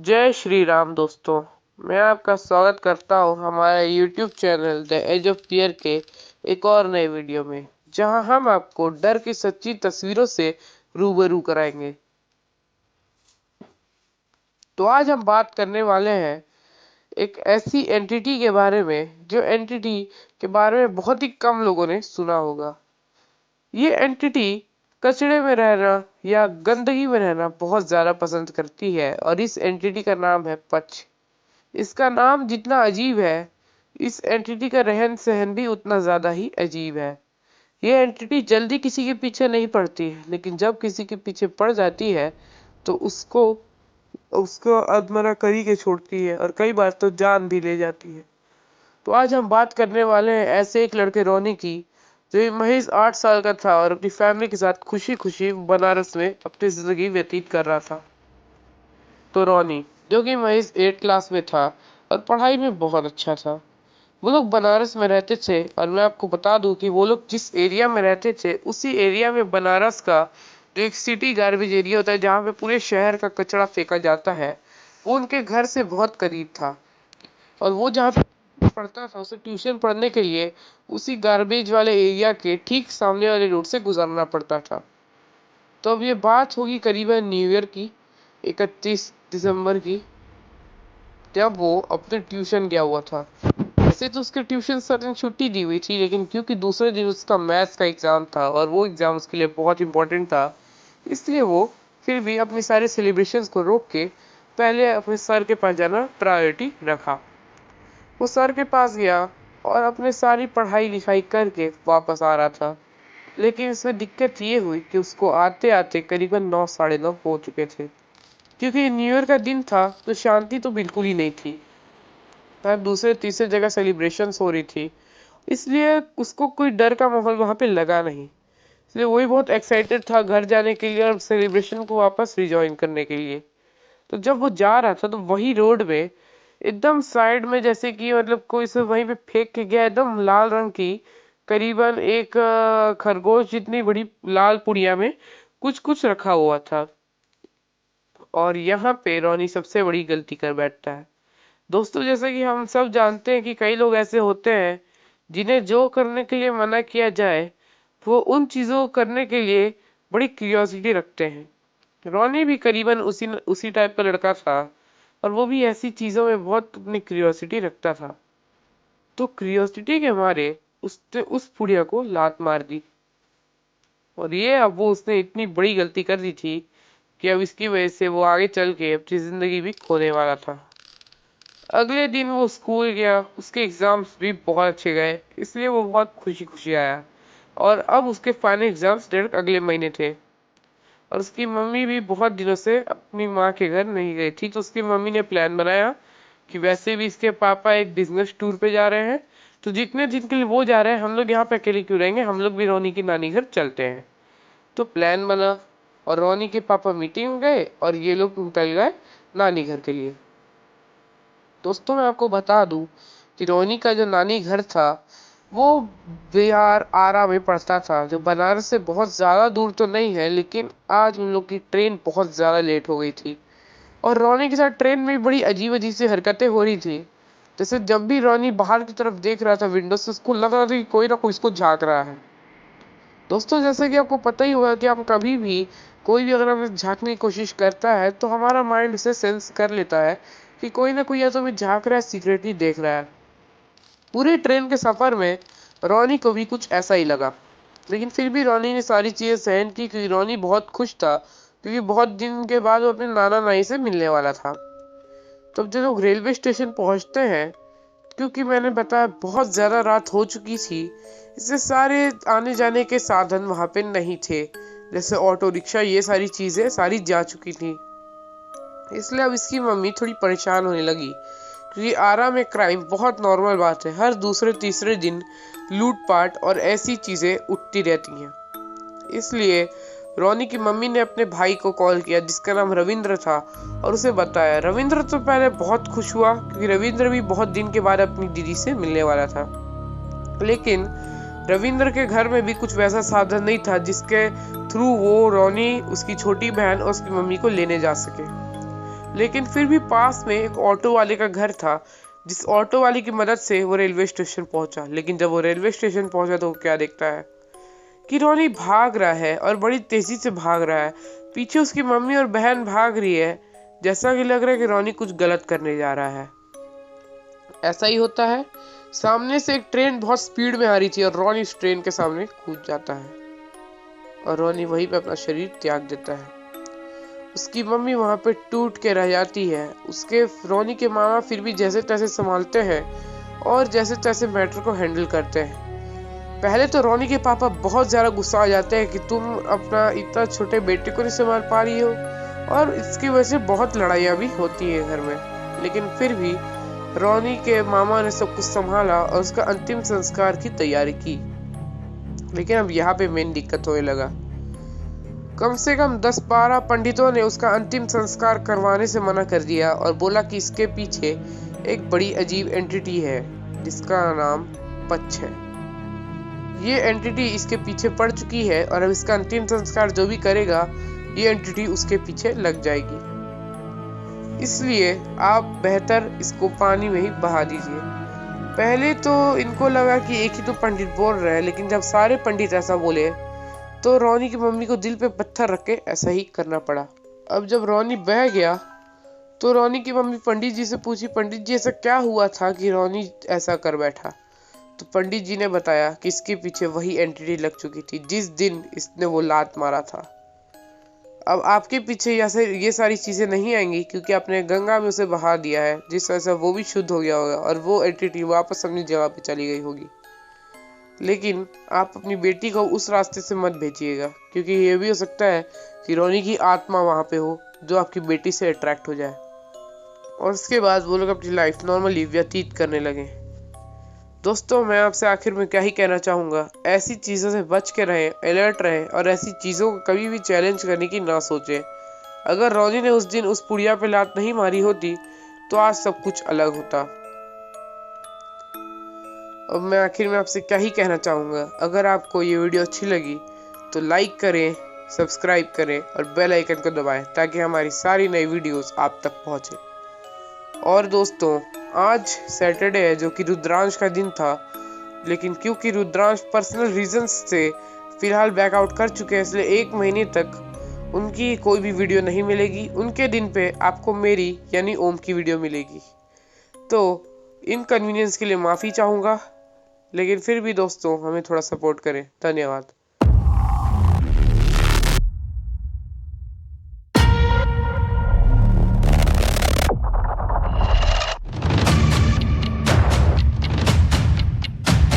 जय श्री राम दोस्तों। मैं आपका स्वागत करता हूं हमारे YouTube channel the age of fear के एक और नए वीडियो में, जहां हम आपको डर की सच्ची तस्वीरों से रूबरू कराएंगे। तो आज हम बात करने वाले हैं एक ऐसी एंटिटी के बारे में जो एंटिटी के बारे में बहुत ही कम लोगों ने सुना होगा। ये एंटिटी कचड़े में रहना या गंदगी में रहना बहुत ज्यादा पसंद करती है और इस एंटिटी का नाम है पच। इसका नाम जितना अजीब है, इस एंटिटी का रहन सहन भी उतना ज्यादा ही अजीब है। ये एंटिटी जल्दी किसी के पीछे नहीं पड़ती, लेकिन जब किसी के पीछे पड़ जाती है तो उसको उसको अधमरा कर ही के छोड़ती है और कई बार तो जान भी ले जाती है। तो आज हम बात करने वाले हैं ऐसे एक लड़के रोनी की, जो महज 8 साल का था और अपनी फैमिली के साथ खुशी खुशी बनारस में अपनी जिंदगी व्यतीत कर रहा था। तो रोनी, जो कि महज 8 क्लास में था और पढ़ाई में बहुत अच्छा था, वो लोग बनारस में रहते थे। और मैं आपको बता दूं कि वो लोग जिस एरिया में रहते थे, उसी एरिया में बनारस का जो एक सिटी गार्बेज एरिया होता है, जहाँ पे पूरे शहर का कचरा फेंका जाता है, वो उनके घर से बहुत करीब था। और वो जहाँ पे पढ़ता था, उसे ट्यूशन पढ़ने के लिए उसी गार्बेज वाले एरिया के ठीक सामने वाले रोड से गुजरना पड़ता था। तो अब ये बात होगी करीबन न्यू ईयर की, 31 दिसंबर की, जब वो अपने ट्यूशन गया हुआ था। वैसे तो उसके ट्यूशन सर ने छुट्टी दी हुई थी, लेकिन क्योंकि दूसरे दिन उसका मैथ्स का एग्जाम था और वो एग्जाम उसके लिए बहुत इंपॉर्टेंट था, इसलिए वो फिर भी अपने सारे सेलिब्रेशंस को रोक के पहले अपने सर के पास जाना प्रायोरिटी रखा। वो सर के पास गया और अपने सारी पढ़ाई लिखाई करके वापस आ रहा था। लेकिन इसमें दिक्कत ये हुई कि उसको आते आते करीबन 9 साढ़े 9 हो चुके थे। क्योंकि न्यू ईयर का दिन था तो शांति तो बिल्कुल ही नहीं थी। हर दूसरे तीसरे जगह सेलिब्रेशंस हो रही थी, इसलिए उसको कोई डर का माहौल वहां पे लगा नहीं। इसलिए वही बहुत एक्साइटेड था घर जाने के लिए और सेलिब्रेशन को वापस रिजॉइन करने के लिए। तो जब वो जा रहा था तो वही रोड में एकदम साइड में, जैसे कि मतलब कोई से वहीं पे फेंक के गया, एकदम लाल रंग की करीबन एक खरगोश जितनी बड़ी लाल पुड़िया में कुछ कुछ रखा हुआ था। और यहाँ पे रोनी सबसे बड़ी गलती कर बैठता है। दोस्तों, जैसा कि हम सब जानते हैं कि कई लोग ऐसे होते हैं जिन्हें जो करने के लिए मना किया जाए, वो उन चीजों को करने के लिए बड़ी क्यूरियोसिटी रखते हैं। रोनी भी करीबन उसी उसी टाइप का लड़का था और वो भी ऐसी चीजों में बहुत अपनी क्यूरियोसिटी रखता था। तो क्यूरियोसिटी के मारे उसने उस पुड़िया को लात मार दी। और ये अब वो उसने इतनी बड़ी गलती कर दी थी कि अब इसकी वजह से वो आगे चल के अपनी जिंदगी भी खोने वाला था। अगले दिन वो स्कूल गया, उसके एग्जाम्स भी बहुत अच्छे गए, इसलिए वो बहुत खुशी खुशी आया। और अब उसके फाइनल एग्जाम्स डायरेक्ट अगले महीने थे। और उसकी मम्मी भी बहुत दिनों से अपनी माँ के घर नहीं गई थी, तो उसकी मम्मी ने प्लान बनाया कि वैसे भी इसके पापा एक बिजनेस टूर पे जा रहे हैं, तो जितने दिन के लिए वो जा रहे हैं, हम लोग यहाँ पे अकेले क्यों रहेंगे, हम लोग भी रोनी की नानी घर चलते हैं। तो प्लान बना और रोनी के पापा मीटिंग में गए और ये लोग निकल गए नानी घर के लिए। दोस्तों, मैं आपको बता दूं कि रोनी का जो नानी घर था, वो बिहार आरा में पड़ता था, जो बनारस से बहुत ज्यादा दूर तो नहीं है, लेकिन आज उन लोग की ट्रेन बहुत ज्यादा लेट हो गई थी। और रोनी के साथ ट्रेन में बड़ी अजीब अजीब सी हरकतें हो रही थी। जैसे जब भी रोनी बाहर की तरफ देख रहा था विंडो से, उसको लग रहा था कि कोई ना कोई इसको झांक रहा है। दोस्तों, जैसे कि आपको पता ही होगा कि हम कभी भी कोई भी अगर हमें झांकने की कोशिश करता है, तो हमारा माइंड उसे सेंस कर लेता है कि कोई ना कोई या तो हमें झांक रहा है, सीक्रेटली देख रहा है। पूरे ट्रेन के सफर में रोनी को भी कुछ ऐसा ही लगा, लेकिन फिर भी रोनी ने सारी चीजें सहन की, क्योंकि रोनी बहुत खुश था, क्योंकि बहुत दिन के बाद वो अपने नाना नानी से मिलने वाला था। तब जब लोग रेलवे स्टेशन पहुंचते हैं, क्योंकि मैंने बताया बहुत ज्यादा रात हो चुकी थी, इससे सारे आने जाने के साधन वहां पे नहीं थे, जैसे ऑटो रिक्शा, ये सारी चीजें सारी जा चुकी थी। इसलिए अब इसकी मम्मी थोड़ी परेशान होने लगी, क्योंकि आरा में क्राइम बहुत नॉर्मल बात है, हर दूसरे तीसरे दिन लूटपाट और ऐसी चीजें उठती रहती हैं। इसलिए रोनी की मम्मी ने अपने भाई को कॉल किया, जिसका नाम रविंद्र था, और उसे बताया। रविंद्र तो पहले बहुत खुश हुआ, क्योंकि रविंद्र भी बहुत दिन के बाद अपनी दीदी से मिलने वाला था। लेकिन रविंद्र के घर में भी कुछ वैसा साधन नहीं था जिसके थ्रू वो रोनी, उसकी छोटी बहन और उसकी मम्मी को लेने जा सके। लेकिन फिर भी पास में एक ऑटो वाले का घर था, जिस ऑटो वाले की मदद से वो रेलवे स्टेशन पहुंचा। लेकिन जब वो रेलवे स्टेशन पहुंचा तो वो क्या देखता है कि रोनी भाग रहा है और बड़ी तेजी से भाग रहा है। पीछे उसकी मम्मी और बहन भाग रही है, जैसा कि लग रहा है कि रोनी कुछ गलत करने जा रहा है। ऐसा ही होता है। सामने से एक ट्रेन बहुत स्पीड में आ रही थी और रोनी उस ट्रेन के सामने कूद जाता है और रोनी वहीं पे अपना शरीर त्याग देता है। उसकी मम्मी वहां पे टूट के रह जाती है। उसके रोनी के मामा फिर भी जैसे तैसे संभालते हैं और जैसे तैसे मैटर को हैंडल करते हैं। पहले तो रोनी के पापा बहुत ज्यादा गुस्सा आ जाते हैं कि तुम अपना इतना छोटे बेटे को नहीं संभाल पा रही हो, और इसकी वजह से बहुत लड़ाइयाँ भी होती है घर में। लेकिन फिर भी रोनी के मामा ने सब कुछ संभाला और उसका अंतिम संस्कार की तैयारी की। लेकिन अब यहाँ पे मेन दिक्कत होने लगा। कम से कम 10-12 पंडितों ने उसका अंतिम संस्कार करवाने से मना कर दिया और बोला कि इसके पीछे एक बड़ी अजीब एंटिटी है जिसका नाम पच है। ये एंटिटी इसके पीछे पड़ चुकी है और अब इसका अंतिम संस्कार जो भी करेगा ये एंटिटी उसके पीछे लग जाएगी। इसलिए आप बेहतर इसको पानी में ही बहा दीजिए। पहले तो इनको लगा कि एक ही तो पंडित बोल रहा है, लेकिन जब सारे पंडित ऐसा बोले तो रोनी की मम्मी को दिल पे पत्थर रख के ऐसा ही करना पड़ा। अब जब रोनी बह गया तो रोनी की मम्मी पंडित जी से पूछी, पंडित जी ऐसा क्या हुआ था कि रोनी ऐसा कर बैठा? तो पंडित जी ने बताया कि इसके पीछे वही एंटिटी लग चुकी थी जिस दिन इसने वो लात मारा था। अब आपके पीछे ये सारी चीजें नहीं आएंगी क्योंकि आपने गंगा में उसे बहा दिया है, जिस वजह से वो भी शुद्ध हो गया होगा और वो एंटिटी वापस अपनी जगह पे चली गई होगी। लेकिन आप अपनी बेटी को उस रास्ते से मत भेजिएगा, क्योंकि ये भी हो सकता है कि रोनी की आत्मा वहां पे हो जो आपकी बेटी से अट्रैक्ट हो जाए और उसके बाद वो लोग अपनी लाइफ नॉर्मली व्यतीत करने लगे। दोस्तों, मैं आपसे आखिर में क्या ही कहना चाहूँगा, ऐसी चीज़ों से बच के रहें, अलर्ट रहें और ऐसी चीज़ों को कभी भी चैलेंज करने की ना सोचें। अगर रोनी ने उस दिन उस पुड़िया पे लात नहीं मारी होती तो आज सब कुछ अलग होता। अब मैं आखिर में आपसे क्या ही कहना चाहूँगा, अगर आपको ये वीडियो अच्छी लगी तो लाइक करें, सब्सक्राइब करें और बेल आइकन को दबाएं ताकि हमारी सारी नई वीडियोस आप तक पहुँचे। और दोस्तों, आज सैटरडे है जो कि रुद्रांश का दिन था, लेकिन क्योंकि रुद्रांश पर्सनल रीजंस से फिलहाल बैकआउट कर चुके हैं, इसलिए 1 महीने तक उनकी कोई भी वीडियो नहीं मिलेगी। उनके दिन पे आपको मेरी यानी ओम की वीडियो मिलेगी। तो इनकन्वीनियंस के लिए माफ़ी चाहूँगा, लेकिन फिर भी दोस्तों हमें थोड़ा सपोर्ट करें। धन्यवाद।